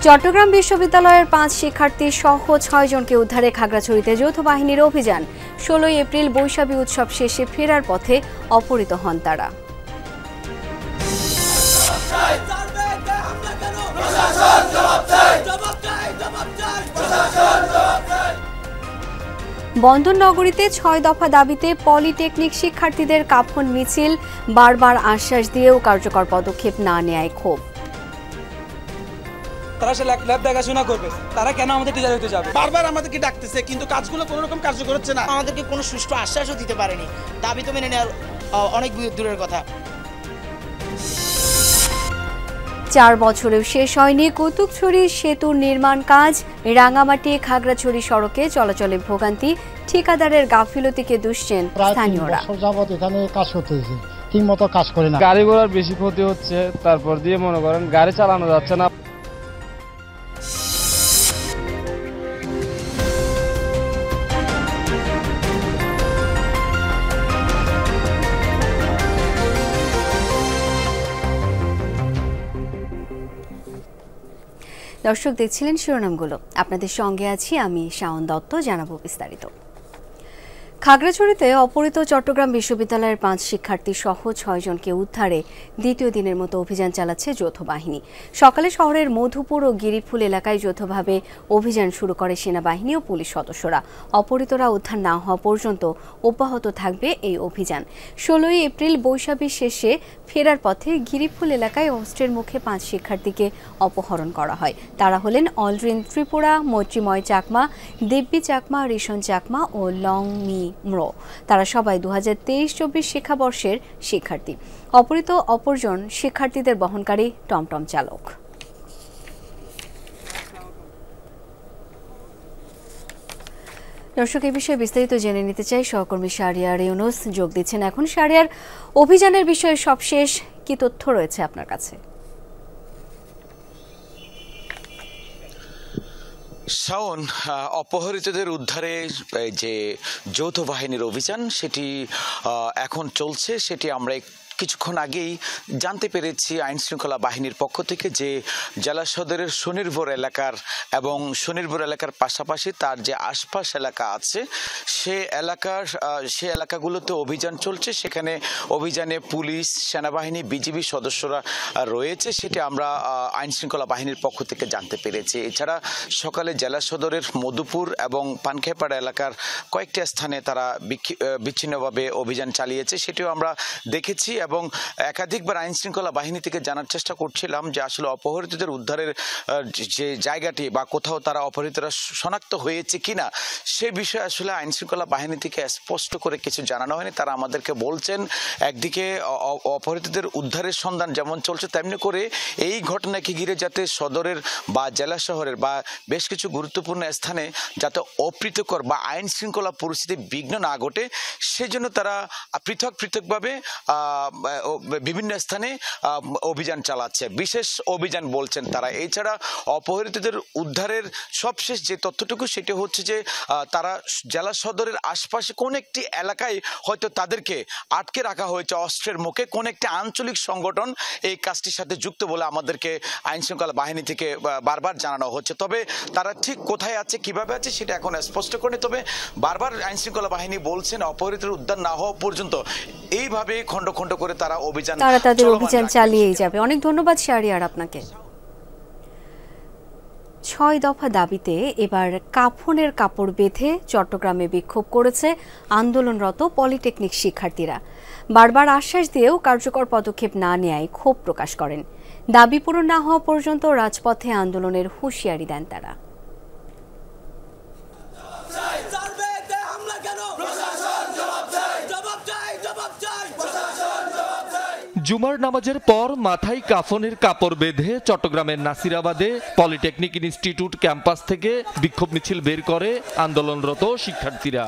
চট্টগ্রাম বিশ্ববিদ্যালয়ের 5 শিক্ষার্থী সহ 6 জনকে উদ্ধারে খাগড়াছড়িতে যৌথ বাহিনীর অভিযান। 16 এপ্রিল বৈশাখী উৎসব শেষে ফেরার পথে অপহৃত হন তারা। বন্দর নগরীতে 6 দফা দাবিতে পলিটেকনিক শিক্ষার্থীদের কাফন মিছিল, বারবার আশ্বাস দিয়েও কার্যকর পদক্ষেপ না নেয়ায় ক্ষোভ। তারা সে ল্যাব দেখাশোনা করবে, তারা কেন আমাদের টিচার হতে যাবে? বারবার আমাদেরকে ডাকতেছে কিন্তু কাজগুলো কোনো রকম কার্যকর হচ্ছে না। আমাদেরকে কোনো সুষ্ঠু আশ্বাসও দিতে পারেনি। দাবি তো মেনে নেওয়ার অনেক দূরের কথা। 4 বছরেও শেষ হয়নি কুতুবছড়ি সেতুর নির্মাণ কাজ। রাঙামাটি খাগড়াছড়ি সড়কে চলাচলে ভোগান্তি, ঠিকাদারের গাফিলতিকে দুষছেন স্থানীয়রা। এখানে কাজ করতেছে, ঠিক মতো কাজ করে না, গাড়ি ঘোড়ার বেশি ক্ষতি হচ্ছে, তারপর দিয়ে মনে করেন গাড়ি চালানো যাচ্ছে না। দর্শক দেখছিলেন শিরোনামগুলো, আপনাদের সঙ্গে আছি আমি শাওন দত্ত। জানাবো বিস্তারিত। খাগড়াছড়িতে অপহৃত চট্টগ্রাম বিশ্ববিদ্যালয়ের 5 শিক্ষার্থী সহ 6 জনকে উদ্ধারে দ্বিতীয় দিনের মতো অভিযান চালাচ্ছে যৌথ বাহিনী। সকালে শহরের মধুপুর ও গিরিফুল এলাকায় যৌথভাবে অভিযান শুরু করে সেনাবাহিনী ও পুলিশ সদস্যরা। অপহৃতরা উদ্ধার না হওয়া পর্যন্ত অব্যাহত থাকবে এই অভিযান। 16 এপ্রিল বৈশাখী শেষে ফেরার পথে গিরিফুল এলাকায় অস্ত্রের মুখে 5 শিক্ষার্থীকে অপহরণ করা হয়। তারা হলেন অলড্রিন ত্রিপুরা, মৈত্রীময় চাকমা, দেব্বী চাকমা, রিশন চাকমা ও লংমি ম্রো। তারা সবাই 2023-24 শিক্ষাবর্ষের শিক্ষার্থী। অপহৃত অপরজন শিক্ষার্থীদের বহনকারী টমটম চালক। দর্শক, এই বিষয়ে বিস্তারিত জেনে নিতে চাই, সহকর্মী শাহরিয়ার ইউনুস যোগ দিচ্ছেন এখন। শাহরিয়ার, অভিযানের বিষয়ে সবশেষ কি তথ্য রয়েছে আপনার কাছে? শাওন, অপহৃতদের উদ্ধারে যে যৌথ বাহিনীর অভিযান সেটি এখন চলছে। সেটি আমরা কিছুক্ষণ আগেই জানতে পেরেছি আইন শৃঙ্খলা বাহিনীর পক্ষ থেকে যে জেলা সদরের স্বনির্ভর এলাকার এবং স্বনির্ভর এলাকার পাশাপাশি তার যে আশপাশ এলাকা আছে সে এলাকাগুলোতে অভিযান চলছে। সেখানে অভিযানে পুলিশ, সেনাবাহিনী, বিজিবি সদস্যরা রয়েছে, সেটি আমরা আইন শৃঙ্খলা বাহিনীর পক্ষ থেকে জানতে পেরেছি। এছাড়া সকালে জেলা সদরের মধুপুর এবং পানখেপাড়া এলাকার কয়েকটি স্থানে তারা বিচ্ছিন্নভাবে অভিযান চালিয়েছে, সেটিও আমরা দেখেছি। এবং একাধিকবার আইন শৃঙ্খলা বাহিনী থেকে জানার চেষ্টা করছিলাম যে আসলে অপহৃতদের উদ্ধারের যে জায়গাটি বা কোথাও তারা অপহৃতরা শনাক্ত হয়েছে কিনা সে বিষয়ে আসলে আইন শৃঙ্খলা বাহিনী থেকে স্পষ্ট করে কিছু জানানো হয়নি। তারা আমাদেরকে বলছেন একদিকে অপহৃতদের উদ্ধারের সন্ধান যেমন চলছে তেমনি করে এই ঘটনাকে ঘিরে যাতে সদরের বা জেলা শহরের বা বেশ কিছু গুরুত্বপূর্ণ স্থানে যাতে অপ্রীতিকর বা আইন শৃঙ্খলা পরিস্থিতি বিঘ্ন না ঘটে সেজন্য তারা পৃথকভাবে বিভিন্ন স্থানে অভিযান চালাচ্ছে, বিশেষ অভিযান বলছেন তারা। এছাড়া অপহৃতদের উদ্ধারের সবশেষ যে তথ্যটুকু সেটি হচ্ছে যে তারা জেলা সদরের আশপাশে কোন একটি এলাকায় হয়তো তাদেরকে আটকে রাখা হয়েছে অস্ত্রের মুখে, কোন একটি আঞ্চলিক সংগঠন এই কাজটির সাথে যুক্ত বলে আমাদেরকে আইন শৃঙ্খলা বাহিনী থেকে বারবার জানানো হচ্ছে। তবে তারা ঠিক কোথায় আছে, কিভাবে আছে সেটা এখন স্পষ্ট করেনি। তবে বারবার আইন শৃঙ্খলা বাহিনী বলছেন অপহৃতদের উদ্ধার না হওয়া পর্যন্ত এইভাবে খণ্ড খণ্ড করে তারা তাদের অভিযান চালিয়েই যাবে। অনেক ধন্যবাদ শাহরিয়ার আপনাকে। 6 দফা দাবিতে এবার কাফনের কাপড় বেঁধে চট্টগ্রামে বিক্ষোভ করেছে আন্দোলনরত পলিটেকনিক শিক্ষার্থীরা। বারবার আশ্বাস দিয়েও কার্যকর পদক্ষেপ না নেয়ায় ক্ষোভ প্রকাশ করেন। দাবি পূরণ না হওয়া পর্যন্ত রাজপথে আন্দোলনের হুঁশিয়ারি দেন তারা। জুমার নামাজের পর মাথায় কাফনের কাপড় বেঁধে চট্টগ্রামের নাসিরাবাদে পলিটেকনিক ইনস্টিটিউট ক্যাম্পাস থেকে বিক্ষোভ মিছিল বের করে আন্দোলনরত শিক্ষার্থীরা।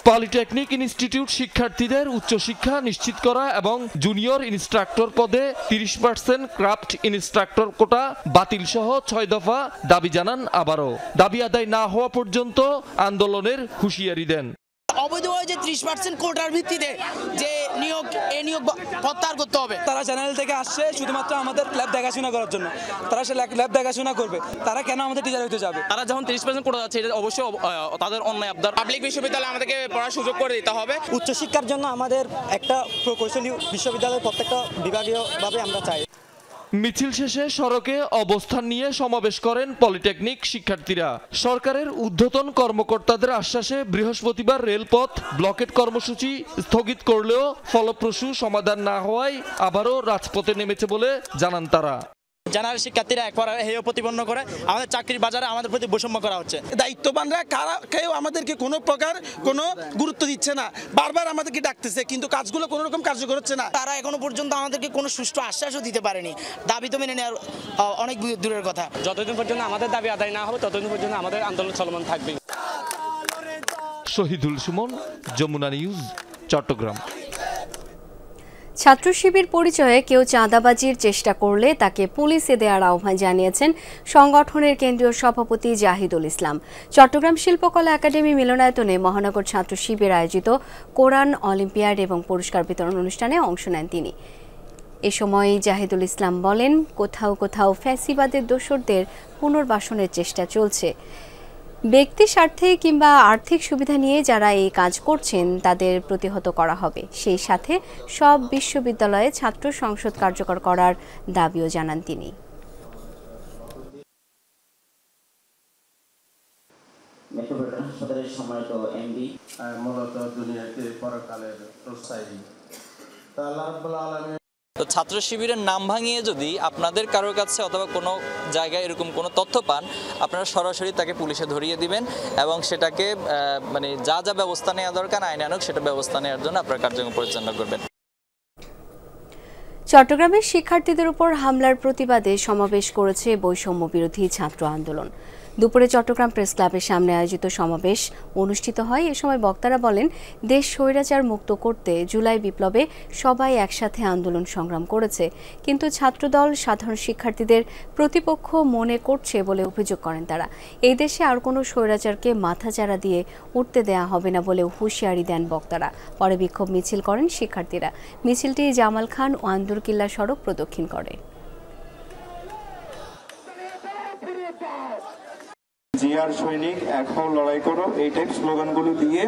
পলিটেকনিক ইনস্টিটিউট শিক্ষার্থীদের উচ্চশিক্ষা নিশ্চিত করা এবং জুনিয়র ইনস্ট্রাক্টর পদে 30% ক্রাফট ইনস্ট্রাক্টর কোটা বাতিল সহ 6 দফা দাবি জানান। আবারও দাবি আদায় না হওয়া পর্যন্ত আন্দোলনের হুঁশিয়ারি দেন। অবৈধভাবে যে 30% কোটার ভিত্তিতে যে নিয়োগ প্রত্যাহার করতে হবে। তারা চ্যানেল থেকে আসছে শুধুমাত্র আমাদের ল্যাব দেখাশোনা করার জন্য। তারা সে ল্যাব দেখাশোনা করবে, তারা কেন আমাদের টিচার হতে যাবে? তারা যখন 30% কোটা যাচ্ছে, এটা অবশ্যই তাদের অন্যায় আবদার। পাবলিক বিশ্ববিদ্যালয়ে আমাদেরকে পড়ার সুযোগ করে দিতে হবে। উচ্চশিক্ষার জন্য আমাদের একটা প্রকৌশলী বিশ্ববিদ্যালয়ের প্রত্যেকটা বিভাগীয়ভাবে আমরা চাই। মিছিল শেষে সড়কে অবস্থান নিয়ে সমাবেশ করেন পলিটেকনিক শিক্ষার্থীরা। সরকারের ঊর্ধ্বতন কর্মকর্তাদের আশ্বাসে বৃহস্পতিবার রেলপথ ব্লকেট কর্মসূচি স্থগিত করলেও ফলপ্রসূ সমাধান না হওয়ায় আবারও রাজপথে নেমেছে বলে জানান তারা। জেনারেল শিক্ষার্থীরা একবার হেয় প্রতিপন্ন করে আমাদের চাকরির বাজারে আমাদের প্রতি বৈষম্য করা হচ্ছে। দায়িত্ববানরা কেউ আমাদেরকে কোনো প্রকার কোনো গুরুত্ব দিচ্ছে না, বারবার আমাদেরকে ডাকতেছে কিন্তু কাজগুলো কোনো রকম কার্যকর হচ্ছে না। তারা এখনো পর্যন্ত আমাদেরকে কোনো সুষ্ঠু আশ্বাসও দিতে পারেনি। দাবি তো মেনে নেওয়ার অনেক দূরের কথা। যতদিন পর্যন্ত আমাদের দাবি আদায় না হবে ততদিন পর্যন্ত আমাদের আন্দোলন চলমান থাকবে। শহীদুল সুমন, যমুনা নিউজ, চট্টগ্রাম। ছাত্র শিবির পরিচয়ে কেউ চাঁদাবাজির চেষ্টা করলে তাকে পুলিশে দেওয়ার আহ্বান জানিয়েছেন সংগঠনের কেন্দ্রীয় সভাপতি জাহিদুল ইসলাম। চট্টগ্রাম শিল্পকলা একাডেমি মিলনায়তনে মহানগর ছাত্র শিবির আয়োজিত কোরআন অলিম্পিয়াড এবং পুরস্কার বিতরণ অনুষ্ঠানে অংশ নেন তিনি। এ সময় জাহিদুল ইসলাম বলেন, কোথাও কোথাও ফ্যাসিবাদের দোসরদের পুনর্বাসনের চেষ্টা চলছে। ব্যক্তি স্বার্থে কিংবা আর্থিক সুবিধা নিয়ে যারা এই কাজ করছেন তাদের প্রতিহত করা হবে। সেই সাথে সব বিশ্ববিদ্যালয়ে ছাত্র সংসদ কার্যকর করার দাবিও জানান তিনি। তো ছাত্র শিবিরের নাম ভাঙিয়ে যদি আপনাদের কারোর কাছে অথবা কোনো জায়গায় এরকম কোনো তথ্য পান, আপনারা সরাসরি তাকে পুলিশে ধরিয়ে দিবেন এবং সেটাকে মানে যা যা ব্যবস্থা নেওয়া দরকার আইন আনুক সেটা ব্যবস্থা নেওয়ার জন্য আপনারা কার্যক্রম পরিচালনা করবেন। চট্টগ্রামের শিক্ষার্থীদের উপর হামলার প্রতিবাদে সমাবেশ করেছে বৈষম্য বিরোধী ছাত্র আন্দোলন। দুপুরে চট্টগ্রাম প্রেস ক্লাবের সামনে আয়োজিত সমাবেশ অনুষ্ঠিত হয়। এ সময় বক্তারা বলেন, দেশ স্বৈরাচার মুক্ত করতে জুলাই বিপ্লবে সবাই একসাথে আন্দোলন সংগ্রাম করেছে, কিন্তু ছাত্রদল সাধারণ শিক্ষার্থীদের প্রতিপক্ষ মনে করছে বলে অভিযোগ করেন তারা। এই দেশে আর কোনো স্বৈরাচারকে মাথাচাড়া দিয়ে উঠতে দেয়া হবে না বলেও হুঁশিয়ারি দেন বক্তারা। পরে বিক্ষোভ মিছিল করেন শিক্ষার্থীরা। মিছিলটি জামাল খান ও আন্দরকিল্লা সড়ক প্রদক্ষিণ করে। জিয়ার সৈনিক এখন লড়াই করো, এই টাইপ স্লোগানগুলো দিয়ে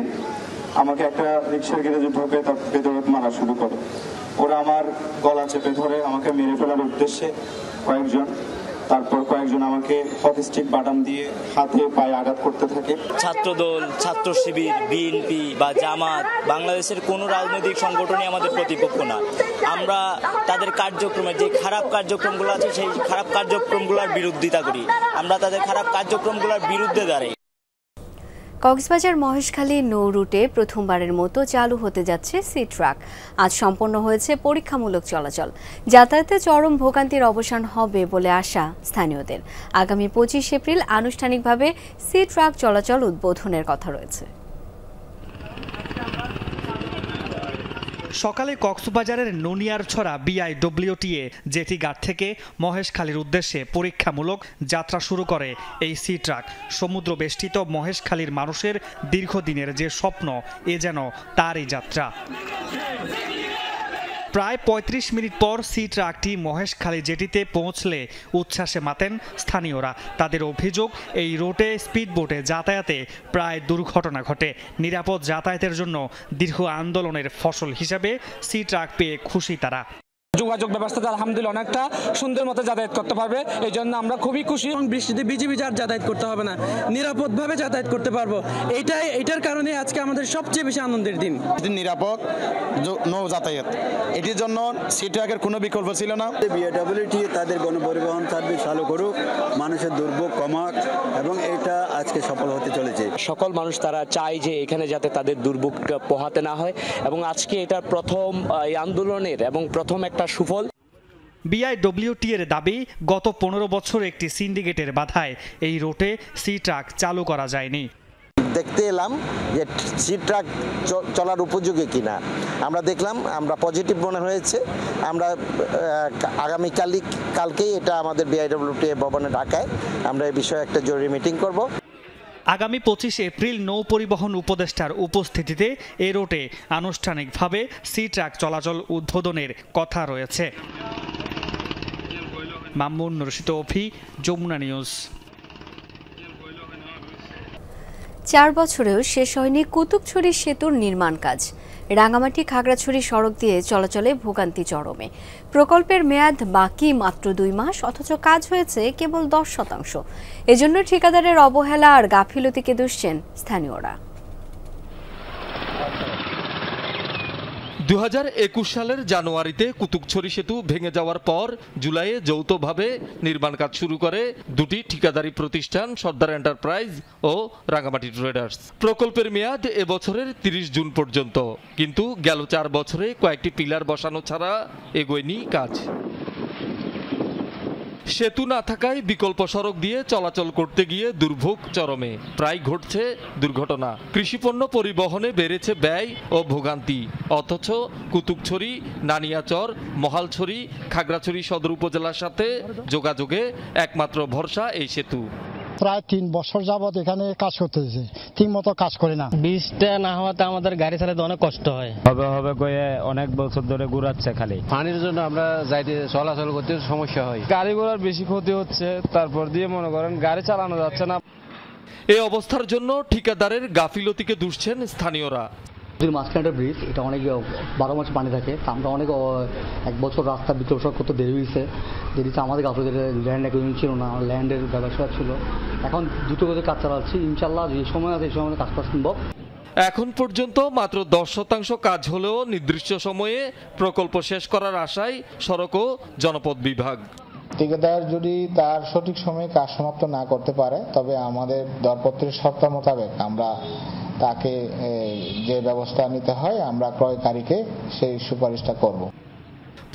আমাকে একটা রিক্সার গ্যারেজে ঢোকে তার ভেতরে মারা শুরু করে। ওরা আমার গলা চেপে ধরে আমাকে মেরে ফেলার উদ্দেশ্যে তারপর কয়েকজন আমাকে হকিস্টিক বাটাম দিয়ে হাতে পায়ে আঘাত করতে থাকে। ছাত্রদল, ছাত্র শিবির, বিএনপি বা জামাত বাংলাদেশের কোনো রাজনৈতিক সংগঠনই আমাদের প্রতিপক্ষ না। আমরা তাদের কার্যক্রমের যে খারাপ কার্যক্রমগুলো আছে সেই খারাপ কার্যক্রমগুলোর বিরোধিতা করি। আমরা তাদের খারাপ কার্যক্রমগুলোর বিরুদ্ধে দাঁড়াই। কক্সবাজার মহেশখালী নৌ রুটে প্রথমবারের মতো চালু হতে যাচ্ছে সি ট্রাক। আজ সম্পন্ন হয়েছে পরীক্ষামূলক চলাচল। যাতায়াতে চরম ভোগান্তির অবসান হবে বলে আশা স্থানীয়দের। আগামী 25 এপ্রিল আনুষ্ঠানিকভাবে সি ট্রাক চলাচল উদ্বোধনের কথা রয়েছে। সকালে কক্সবাজারের নুনিয়ারছড়া BIWTA জেটি ঘাট থেকে মহেশখালীর উদ্দেশ্যে পরীক্ষামূলক যাত্রা শুরু করে এই সি ট্রাক। সমুদ্র বেষ্টিত মহেশখালীর মানুষের দীর্ঘদিনের যে স্বপ্ন, এ যেন তারই যাত্রা। প্রায় 35 মিনিট পর সি ট্রাকটি মহেশখালী জেটিতে পৌঁছলে উচ্ছ্বাসে মাতেন স্থানীয়রা। তাদের অভিযোগ, এই রুটে স্পিডবোটে যাতায়াতে প্রায় দুর্ঘটনা ঘটে। নিরাপদ যাতায়াতের জন্য দীর্ঘ আন্দোলনের ফসল হিসাবে সি ট্রাক পেয়ে খুশি তারা। যোগাযোগ ব্যবস্থাটা আলহামদুলিল্লাহ অনেকটা সুন্দর মতো যাতায়াত করতে পারবে, এই জন্য আমরা খুবই খুশি। বৃষ্টিতে ভিজে আর যাতায়াত করতে হবে না, নিরাপদভাবে যাতায়াত করতে পারবো। এইটার কারণে আজকে আমাদের সবচেয়ে বেশি আনন্দের দিন। নিরাপদ নৌ যাতায়াত, এটির জন্য সি ট্রাকের কোনো বিকল্প ছিল না। BIWTA তাদের গণপরিবহন সার্ভিস চালু করুক, মানুষের দুর্ভোগ কমাক, এবং এটা আজকে সফল হতে চলেছে। সকল মানুষ তারা চায় যে এখানে যাতে তাদের দুর্ভোগ পোহাতে না হয়, এবং আজকে এটা প্রথম এই আন্দোলনের এবং প্রথম একটা সুফল। BIWTA এর দাবি, গত 15 বছর একটি সিন্ডিকেটের বাধায় এই রুটে সি ট্রাক চালু করা যায়নি। দেখতে এলাম যে সি ট্রাক চলার উপযোগী কিনা। আমরা দেখলাম, আমরা পজিটিভ মনে হয়েছে। আমরা কালকেই এটা আমাদের BIWTA ভবনে ঢাকায় আমরা এই বিষয়ে একটা জরুরি মিটিং করব। আগামী 25 এপ্রিল নৌ পরিবহন উপদেষ্টার উপস্থিতিতে এ রুটে আনুষ্ঠানিকভাবে সি ট্রাক চলাচল উদ্বোধনের কথা রয়েছে। মামুন রশিদ অফি, যমুনা নিউজ। 4 বছরেও শেষ হয়নি কুতুবছড়ি সেতুর নির্মাণ কাজ। রাঙামাটি খাগড়াছড়ি সড়ক দিয়ে চলাচলে ভোগান্তি চরমে। প্রকল্পের মেয়াদ বাকি মাত্র 2 মাস, অথচ কাজ হয়েছে কেবল 10%। এজন্য ঠিকাদারের অবহেলা আর গাফিলতিকে দুষছেন স্থানীয়রা। 2021 সালের জানুয়ারিতে কুতুবছড়ি সেতু ভেঙে যাওয়ার পর জুলাইয়ে যৌথভাবে নির্মাণ কাজ শুরু করে দুটি ঠিকাদারি প্রতিষ্ঠান, সর্দার এন্টারপ্রাইজ ও রাঙামাটি ট্রেডার্স। প্রকল্পের মেয়াদ এবছরের 30 জুন পর্যন্ত, কিন্তু গেল 4 বছরে কয়েকটি পিলার বসানো ছাড়া এগোয়নি কাজ। সেতু না থাকায় বিকল্প সড়ক দিয়ে চলাচল করতে গিয়ে দুর্ভোগ চরমে, প্রায় ঘটছে দুর্ঘটনা। কৃষিপণ্য পরিবহনে বেড়েছে ব্যয় ও ভোগান্তি, অথচ কুতুবছড়ি, নানিয়াচর, মহালছড়ি, খাগড়াছড়ি সদর উপজেলার সাথে যোগাযোগে একমাত্র ভরসা এই সেতু। প্রায় 3 বছর যাবত এখানে কাজ করতেছে, ঠিক মতো কাজ করে না। বৃষ্টিটা না হওয়াতে আমাদের গাড়ি চালাতে অনেক কষ্ট হয়। হবে কয়ে অনেক বছর ধরে ঘুরাচ্ছে খালি। পানির জন্য আমরা যাইতে চলাচল করতে সমস্যা হয়, গাড়ি ঘোড়ার বেশি ক্ষতি হচ্ছে। তারপর দিয়ে মনে করেন গাড়ি চালানো যাচ্ছে না। এই অবস্থার জন্য ঠিকাদারের গাফিলতিকে দুষছেন স্থানীয়রা। মাঝখানে ব্রিজ, এটা অনেক 12 মাস পানি থাকে। আমরা অনেক 1 বছর রাস্তা বিকল্প করতে দেরি হয়েছে। আমাদের গাফিলতির ল্যান্ড এগ্রিমেন্ট ছিল না, ল্যান্ডের ব্যবসা ছিল। এখন দ্রুত করে কাজ চালাচ্ছি, ইনশাল্লাহ যে সময় আছে এই সময় কাজ করা সম্ভব। এখন পর্যন্ত মাত্র 10% কাজ হলেও নির্দিষ্ট সময়ে প্রকল্প শেষ করার আশায় সড়ক ও জনপথ বিভাগ। ঠিকাদার যদি তার সঠিক সময়ে কাজ সমাপ্ত না করতে পারে, তবে আমাদের দরপত্রের শর্ত মোতাবেক আমরা তাকে যে ব্যবস্থা নিতে হয় আমরা ক্রয়কারীকে সেই সুপারিশটা করব।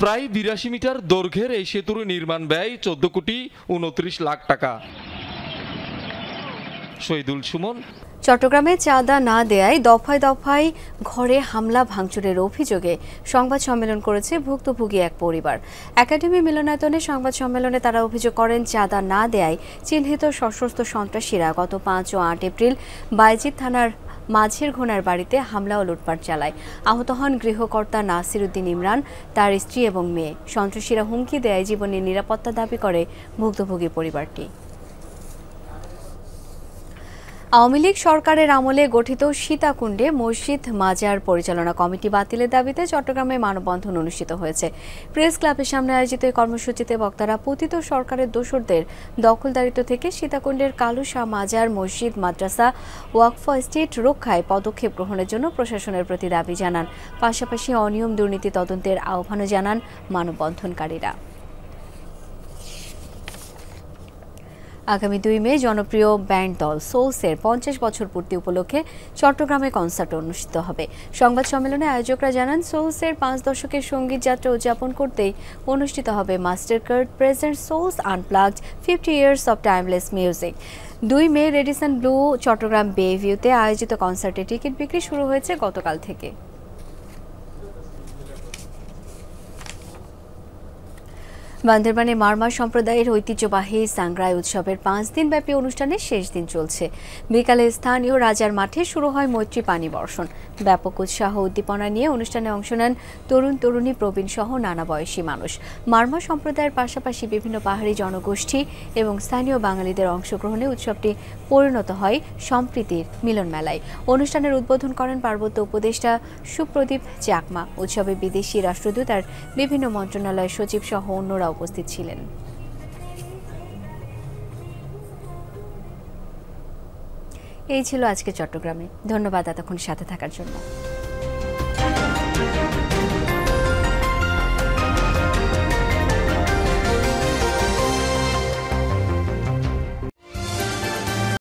প্রায় 82 মিটার দৈর্ঘ্যের এই সেতুর নির্মাণ ব্যয় 14 কোটি 29 লাখ টাকা। শহীদুল সুমন। চট্টগ্রামে চাঁদা না দেয়ায় দফায় দফায় ঘরে হামলা ভাঙচুরের অভিযোগে সংবাদ সম্মেলন করেছে ভুক্তভোগী এক পরিবার। একাডেমি মিলনায়তনে সংবাদ সম্মেলনে তারা অভিযোগ করেন, চাঁদা না দেয়ায় চিহ্নিত সশস্ত্র সন্ত্রাসীরা গত 5 ও 8 এপ্রিল বাইজিদ থানার মাঝের ঘোনার বাড়িতে হামলা ও লুটপাট চালায়। আহত হন গৃহকর্তা নাসির উদ্দিন ইমরান, তার স্ত্রী এবং মেয়ে। সন্ত্রাসীরা হুমকি দেয় জীবনের নিরাপত্তা দাবি করে ভুক্তভোগী পরিবারটি। আওয়ামী লীগ সরকারের আমলে গঠিত সীতাকুণ্ডে মসজিদ মাজার পরিচালনা কমিটি বাতিলের দাবিতে চট্টগ্রামে মানববন্ধন অনুষ্ঠিত হয়েছে। প্রেস ক্লাবের সামনে আয়োজিত এই কর্মসূচিতে বক্তারা পতিত সরকারের দোসরদের দখলদারিত্ব থেকে সীতাকুণ্ডের কালুশা মাজার, মসজিদ, মাদ্রাসা, ওয়াকফ এস্টেট রক্ষায় পদক্ষেপ গ্রহণের জন্য প্রশাসনের প্রতি দাবি জানান। পাশাপাশি অনিয়ম দুর্নীতি তদন্তের আহ্বানও জানান মানববন্ধনকারীরা। আগামী 2 মে জনপ্রিয় ব্যান্ড দল সোলসের 50 বছর পূর্তি উপলক্ষে চট্টগ্রামে কনসার্ট অনুষ্ঠিত হবে। সংবাদ সম্মেলনে আয়োজকরা জানান, সোলসের 5 দশকের সঙ্গীত যাত্রা উদযাপন করতেই অনুষ্ঠিত হবে Mastercard present Souls unplugged 50 years of timeless music. 2 মে রেডিসন ব্লু চট্টগ্রাম বে ভিউতে আয়োজিত কনসার্টে টিকিট বিক্রি শুরু হয়েছে গতকাল থেকে। বান্দরবানে মারমা সম্প্রদায়ের ঐতিহ্যবাহী সাংগ্রাই উৎসবের 5 দিনব্যাপী অনুষ্ঠানের শেষ দিন চলছে। বিকালে স্থানীয় রাজার মাঠে শুরু হয় মৈত্রী পানি বর্ষণ। ব্যাপক উৎসাহ উদ্দীপনা নিয়ে অনুষ্ঠানে অংশ নেন তরুণ তরুণী, প্রবীণ সহ নানা বয়সী মানুষ। মারমা সম্প্রদায়ের পাশাপাশি বিভিন্ন পাহাড়ি জনগোষ্ঠী এবং স্থানীয় বাঙালিদের অংশগ্রহণে উৎসবটি পরিণত হয় সম্প্রীতির মিলন মেলায়। অনুষ্ঠানের উদ্বোধন করেন পার্বত্য উপদেষ্টা সুপ্রদীপ চাকমা। উৎসবে বিদেশি রাষ্ট্রদূত আর বিভিন্ন মন্ত্রণালয়ের সচিব সহ অন্যরা উপস্থিত ছিলেন। এই ছিল আজকে চট্টগ্রামে। ধন্যবাদ এতক্ষণ সাথে থাকার জন্য।